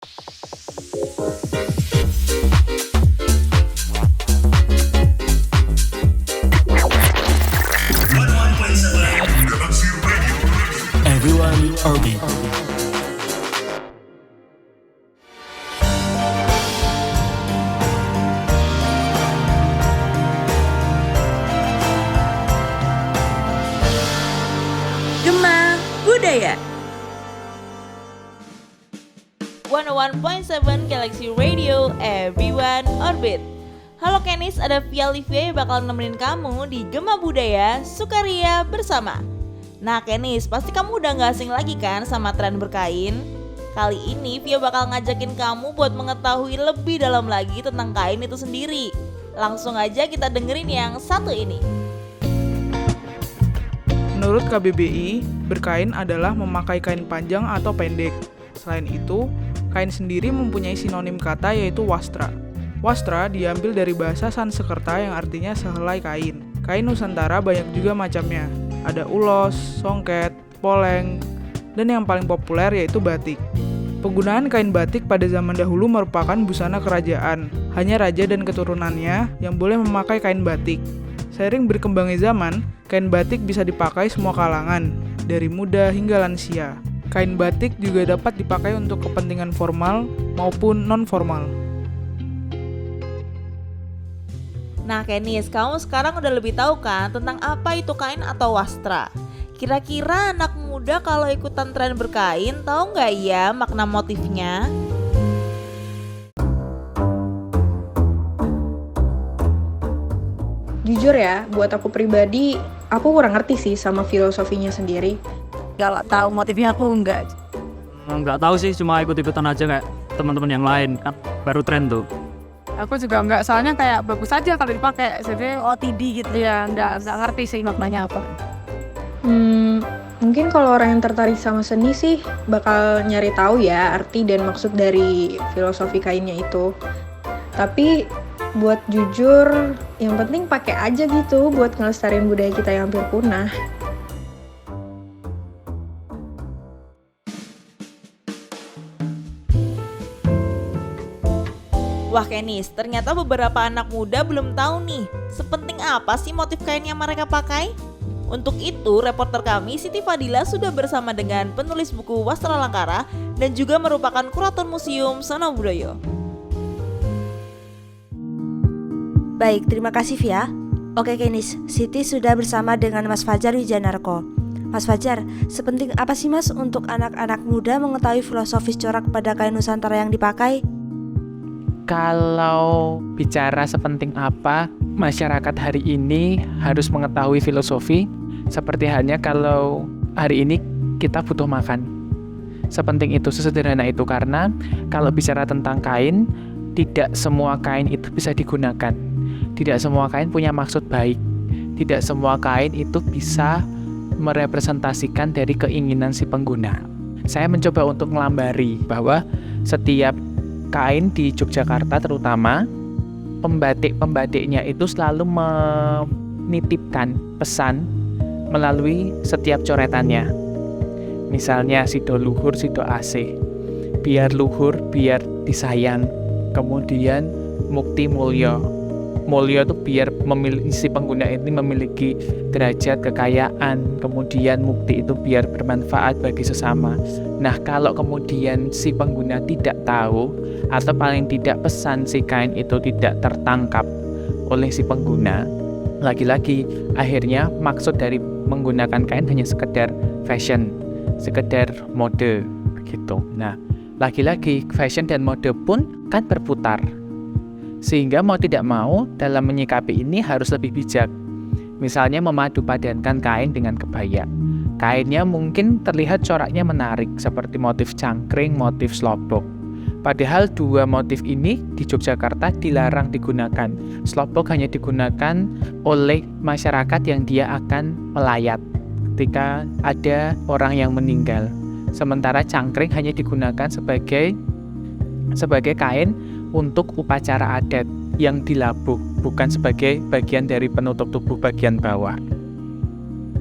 Everyone Orbit. Gema Budaya 101.7 Galaxy Radio, Everyone Orbit. Halo Kenis, ada Via Livia yang bakal nemenin kamu di Gema Budaya Sukaria bersama. Nah Kenis, pasti kamu udah gak asing lagi kan sama tren berkain? Kali ini Via bakal ngajakin kamu buat mengetahui lebih dalam lagi tentang kain itu sendiri. Langsung aja kita dengerin yang satu ini. Menurut KBBI, berkain adalah memakai kain panjang atau pendek. Selain itu, kain sendiri mempunyai sinonim kata yaitu wastra. Wastra diambil dari bahasa Sanskerta yang artinya sehelai kain. Kain Nusantara banyak juga macamnya. Ada ulos, songket, poleng, dan yang paling populer yaitu batik. Penggunaan kain batik pada zaman dahulu merupakan busana kerajaan. Hanya raja dan keturunannya yang boleh memakai kain batik. Seiring berkembangnya zaman, kain batik bisa dipakai semua kalangan, dari muda hingga lansia. Kain batik juga dapat dipakai untuk kepentingan formal maupun non-formal. Nah Kenis, kamu sekarang udah lebih tahu kan tentang apa itu kain atau wastra? Kira-kira anak muda kalau ikutan tren berkain tahu nggak ya makna motifnya? Jujur ya, buat aku pribadi, aku kurang ngerti sih sama filosofinya sendiri. Kalau tahu motifnya aku enggak. Nggak tahu sih, cuma ikut-ikutan aja kayak teman-teman yang lain, kan baru tren tuh. Aku juga enggak, soalnya kayak bagus aja kalau dipakai. Jadi OTD gitu ya, enggak ngerti sih maknanya apa. Mungkin kalau orang yang tertarik sama seni sih bakal nyari tahu ya arti dan maksud dari filosofi kainnya itu. Tapi buat jujur, yang penting pakai aja gitu buat ngelestariin budaya kita yang hampir punah. Wah Kenis, ternyata beberapa anak muda belum tahu nih, sepenting apa sih motif kain yang mereka pakai? Untuk itu, reporter kami Siti Fadila sudah bersama dengan penulis buku Wastra Langkara dan juga merupakan kurator Museum Sono Budoyo. Baik, terima kasih Via. Oke Kenis, Siti sudah bersama dengan Mas Fajar Wijanarko. Mas Fajar, sepenting apa sih Mas untuk anak-anak muda mengetahui filosofis corak pada kain Nusantara yang dipakai? Kalau bicara sepenting apa, masyarakat hari ini harus mengetahui filosofi, seperti halnya kalau hari ini kita butuh makan. Sepenting itu, sesederhana itu, karena kalau bicara tentang kain, tidak semua kain itu bisa digunakan. Tidak semua kain punya maksud baik. Tidak semua kain itu bisa merepresentasikan dari keinginan si pengguna. Saya mencoba untuk melambari bahwa setiap kain di Yogyakarta terutama, pembatik-pembatiknya itu selalu menitipkan pesan melalui setiap coretannya. Misalnya sido luhur, sido asih, biar luhur, biar disayang. Kemudian mukti mulya. Mulya itu biar si pengguna ini memiliki derajat kekayaan. Kemudian mukti itu biar bermanfaat bagi sesama. Nah, kalau kemudian si pengguna tidak tahu, atau paling tidak pesan si kain itu tidak tertangkap oleh si pengguna, lagi-lagi akhirnya maksud dari menggunakan kain hanya sekedar fashion, sekedar mode gitu. Nah, lagi-lagi fashion dan mode pun kan berputar. Sehingga mau tidak mau dalam menyikapi ini harus lebih bijak. Misalnya memadu padankan kain dengan kebaya. Kainnya mungkin terlihat coraknya menarik seperti motif cangkring, motif slobok. Padahal dua motif ini di Yogyakarta dilarang digunakan. Slobok hanya digunakan oleh masyarakat yang dia akan melayat ketika ada orang yang meninggal. Sementara cangkring hanya digunakan sebagai kain untuk upacara adat yang dilabuh, bukan sebagai bagian dari penutup tubuh bagian bawah.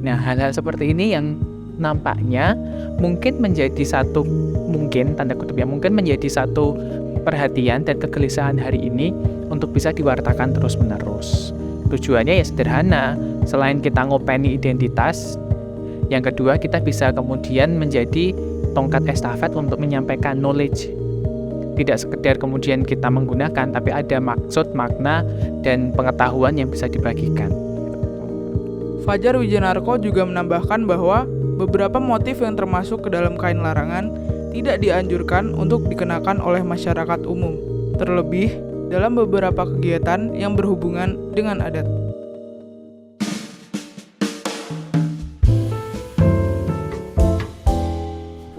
Nah, hal-hal seperti ini yang nampaknya mungkin tanda kutip ya, mungkin menjadi satu perhatian dan kegelisahan hari ini untuk bisa diwartakan terus-menerus. Tujuannya ya sederhana, selain kita ngopeni identitas, yang kedua kita bisa kemudian menjadi tongkat estafet untuk menyampaikan knowledge. Tidak sekedar kemudian kita menggunakan, tapi ada maksud, makna, dan pengetahuan yang bisa dibagikan. Fajar Wijanarko juga menambahkan bahwa beberapa motif yang termasuk ke dalam kain larangan tidak dianjurkan untuk dikenakan oleh masyarakat umum, terlebih dalam beberapa kegiatan yang berhubungan dengan adat.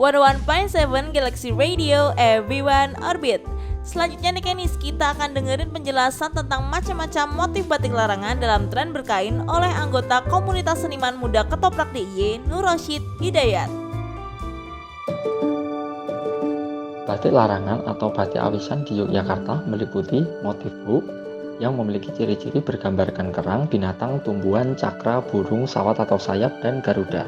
.7 Galaxy Radio, everyone orbit. Selanjutnya nih Kenis, kita akan dengerin penjelasan tentang macam-macam motif batik larangan dalam tren berkain oleh anggota komunitas seniman muda Ketoprak DIY, Nur Rosyid Hidayat. Batik larangan atau batik awisan di Yogyakarta meliputi motif hook yang memiliki ciri-ciri bergambarkan kerang, binatang, tumbuhan, cakra, burung, sawat atau sayap, dan garuda.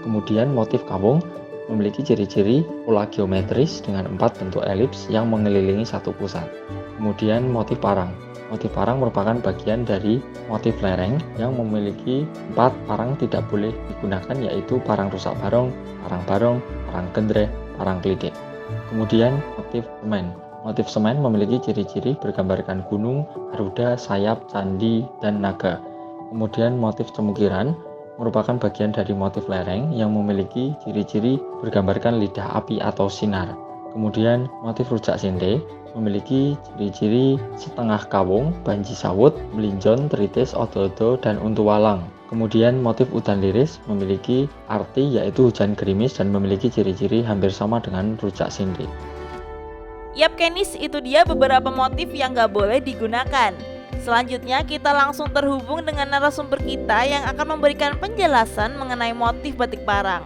Kemudian motif kawung memiliki ciri-ciri pola geometris dengan 4 bentuk elips yang mengelilingi satu pusat. Kemudian motif parang. Motif parang merupakan bagian dari motif lereng yang memiliki 4 parang tidak boleh digunakan, yaitu parang rusak barong, parang barong, parang gendre, parang klidik. Kemudian motif semen. Motif semen memiliki ciri-ciri bergambarkan gunung, garuda, sayap, candi, dan naga. Kemudian motif cemukiran merupakan bagian dari motif lereng yang memiliki ciri-ciri bergambarkan lidah api atau sinar. Kemudian motif rujak sinde memiliki ciri-ciri setengah kawung, banji sawut, melinjon, teritis, odo-odo, dan untu walang. Kemudian motif udan liris memiliki arti yaitu hujan gerimis dan memiliki ciri-ciri hampir sama dengan rujak sinde. Yap Kenis, itu dia beberapa motif yang gak boleh digunakan. Selanjutnya kita langsung terhubung dengan narasumber kita yang akan memberikan penjelasan mengenai motif batik parang.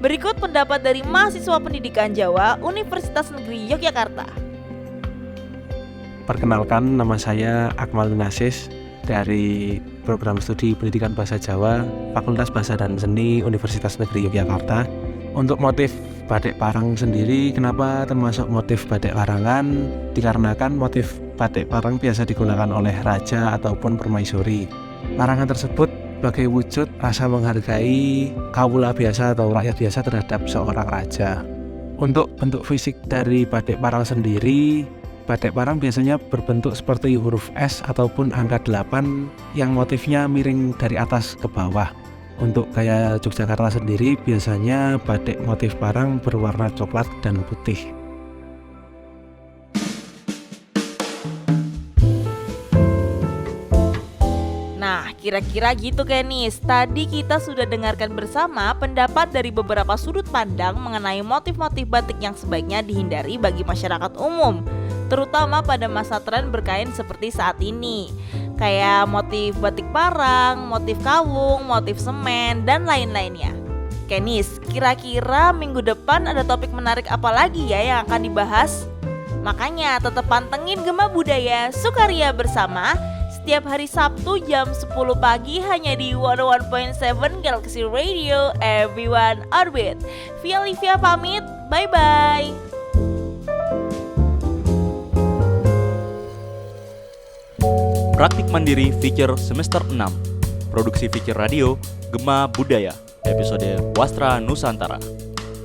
Berikut pendapat dari mahasiswa pendidikan Jawa Universitas Negeri Yogyakarta. Perkenalkan, nama saya Akmal Nasis dari program studi Pendidikan Bahasa Jawa Fakultas Bahasa dan Seni Universitas Negeri Yogyakarta. Untuk motif batik parang sendiri, kenapa termasuk motif batik larangan? Dikarenakan motif batik parang biasa digunakan oleh raja ataupun permaisuri. Larangan tersebut sebagai wujud rasa menghargai kawula biasa atau rakyat biasa terhadap seorang raja. Untuk bentuk fisik dari batik parang sendiri, batik parang biasanya berbentuk seperti huruf S ataupun angka 8 yang motifnya miring dari atas ke bawah. Untuk gaya Yogyakarta sendiri, biasanya batik motif parang berwarna coklat dan putih. Nah, kira-kira gitu Kenis. Tadi kita sudah dengarkan bersama pendapat dari beberapa sudut pandang mengenai motif-motif batik yang sebaiknya dihindari bagi masyarakat umum, terutama pada masa tren berkain seperti saat ini. Kayak motif batik parang, motif kawung, motif semen, dan lain-lainnya. Kenis, kira-kira minggu depan ada topik menarik apa lagi ya yang akan dibahas? Makanya tetap pantengin Gema Budaya Sukaria Bersama setiap hari Sabtu jam 10 pagi hanya di 101.7 Galaxy Radio, everyone orbit. Via Livia pamit, bye-bye. Praktik Mandiri Feature Semester 6. Produksi Feature Radio Gema Budaya. Episode Wastra Nusantara.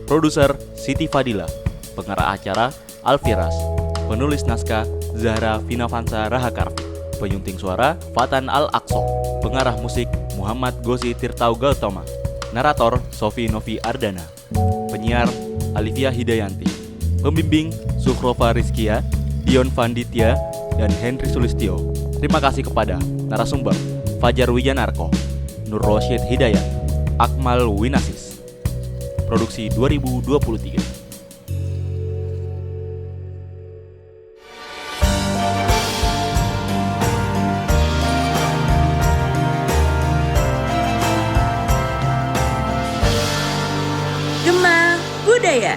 Produser Siti Fadila. Pengarah acara Alfiras. Penulis naskah Zahra Finavansa Rahakarvi. Penyunting suara Fatan Al-Aqsa. Pengarah musik Muhammad Gosi Tirtau Gautama. Narator Sofi Novi Ardana. Penyiar Alivia Hidayanti. Pembimbing Sukhrova Rizkia, Dion Vanditya, dan Henry Sulistyo. Terima kasih kepada narasumber Fajar Wijanarko, Nur Rosyid Hidayat, Akmal Winasis. Produksi 2023. Gema Budaya.